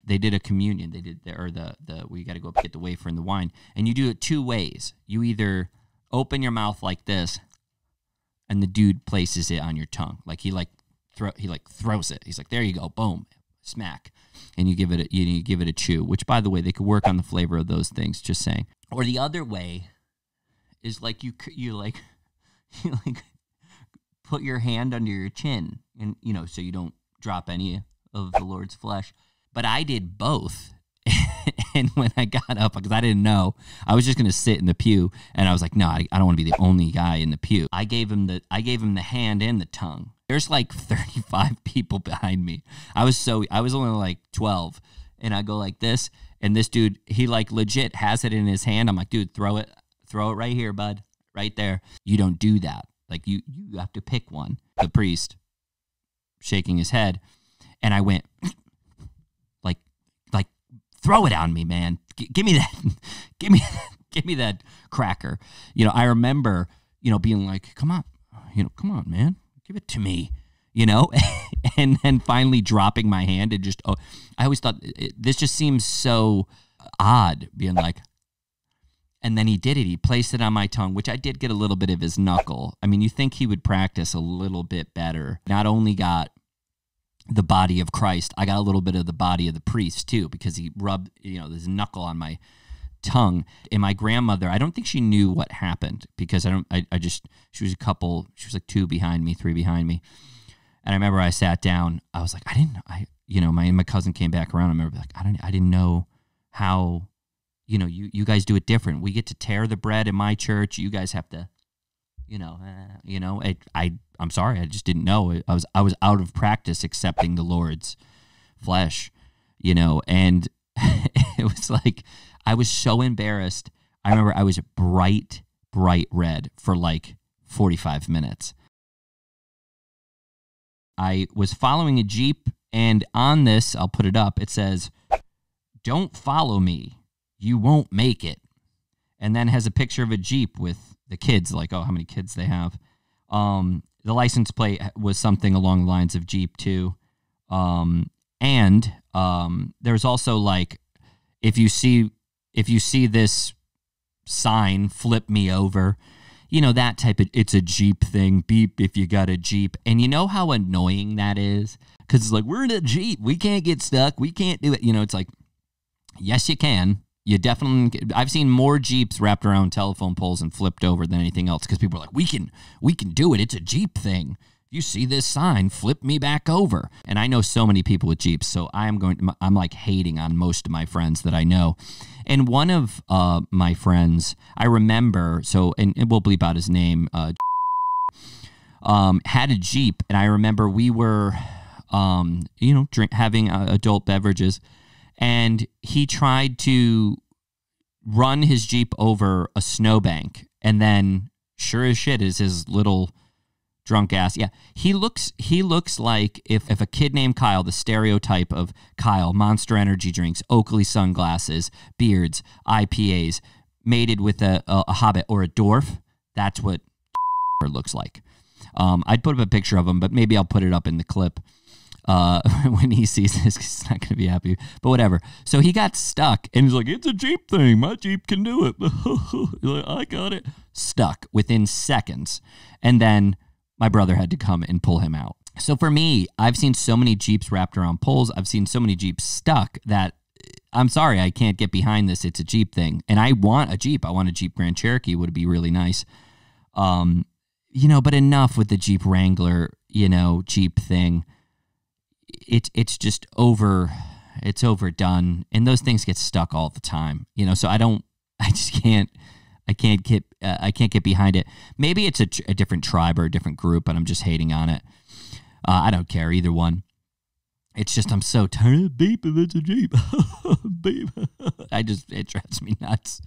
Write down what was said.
they did a communion. They did we got to go up and get the wafer and the wine, and you do it two ways. You either open your mouth like this, and the dude places it on your tongue, like he throws it. He's like, there you go, boom, smack, and you give it a chew. Which, by the way, they could work on the flavor of those things. Just saying. Or the other way is like you put your hand under your chin, and so you don't drop any of the Lord's flesh. But I did both. And when I got up, because I didn't know, I was just going to sit in the pew, and I was like, no, I don't want to be the only guy in the pew. I gave him the hand and the tongue. There's like 35 people behind me. I was only like 12, and I go like this, and this dude, he like legit has it in his hand. I'm like, dude, throw it right here, bud, right there. You don't do that. Like you have to pick one. The priest shaking his head, and I went like throw it on me, man. Give me that. Give me that cracker. I remember, being like, come on, man, give it to me, and then finally dropping my hand and just, I always thought this just seems so odd being like, and then he did it. He placed it on my tongue, which I did get a little bit of his knuckle. I mean, you think he would practice a little bit better. Not only got the body of Christ, I got a little bit of the body of the priest too, because he rubbed, his knuckle on my tongue. And my grandmother, I don't think she knew what happened, because she was like 2 behind me, 3 behind me. And I remember I sat down, I was like, my cousin came back around. I remember like, I didn't know how, you guys do it different. We get to tear the bread in my church. You guys have to, I'm sorry, I just didn't know. I was out of practice accepting the Lord's flesh, and it was like, I was so embarrassed. I remember I was bright red for like 45 minutes. I was following a Jeep, and on this, I'll put it up, it says, "Don't follow me, you won't make it." And then has a picture of a Jeep with the kids, like, how many kids they have. The license plate was something along the lines of Jeep too. And there's also like, if you see this sign, flip me over, that type of, it's a Jeep thing, beep if you got a Jeep. And you know how annoying that is? Because it's like, we're in a Jeep, we can't get stuck, we can't do it. It's like, yes, you can. You definitely, I've seen more Jeeps wrapped around telephone poles and flipped over than anything else, because people are like, we can do it. It's a Jeep thing. You see this sign, flip me back over. And I know so many people with Jeeps, so I'm like hating on most of my friends that I know. And one of my friends, I remember, and we'll bleep out his name, had a Jeep, and I remember we were, having adult beverages, and he tried to run his Jeep over a snowbank, and then sure as shit is his little drunk ass. Yeah, he looks like if a kid named Kyle, the stereotype of Kyle, Monster Energy drinks, Oakley sunglasses, beards, IPAs, mated with a hobbit or a dwarf, that's what looks like. I'd put up a picture of him, but maybe I'll put it up in the clip when he sees this, 'cause he's not going to be happy, but whatever. So he got stuck, and he's like, it's a Jeep thing. My Jeep can do it. Like, I got it. Stuck within seconds. And then my brother had to come and pull him out. So for me, I've seen so many Jeeps wrapped around poles. I've seen so many Jeeps stuck that I'm sorry, I can't get behind this. It's a Jeep thing. And I want a Jeep. I want a Jeep Grand Cherokee. Would be really nice. But enough with the Jeep Wrangler, Jeep thing. It's just it's overdone, and those things get stuck all the time, so I can't get behind it. Maybe it's a different tribe or a different group, but I'm just hating on it. I don't care either one. It's just, I'm so tired of beep if it's a Jeep. Beep. It drives me nuts.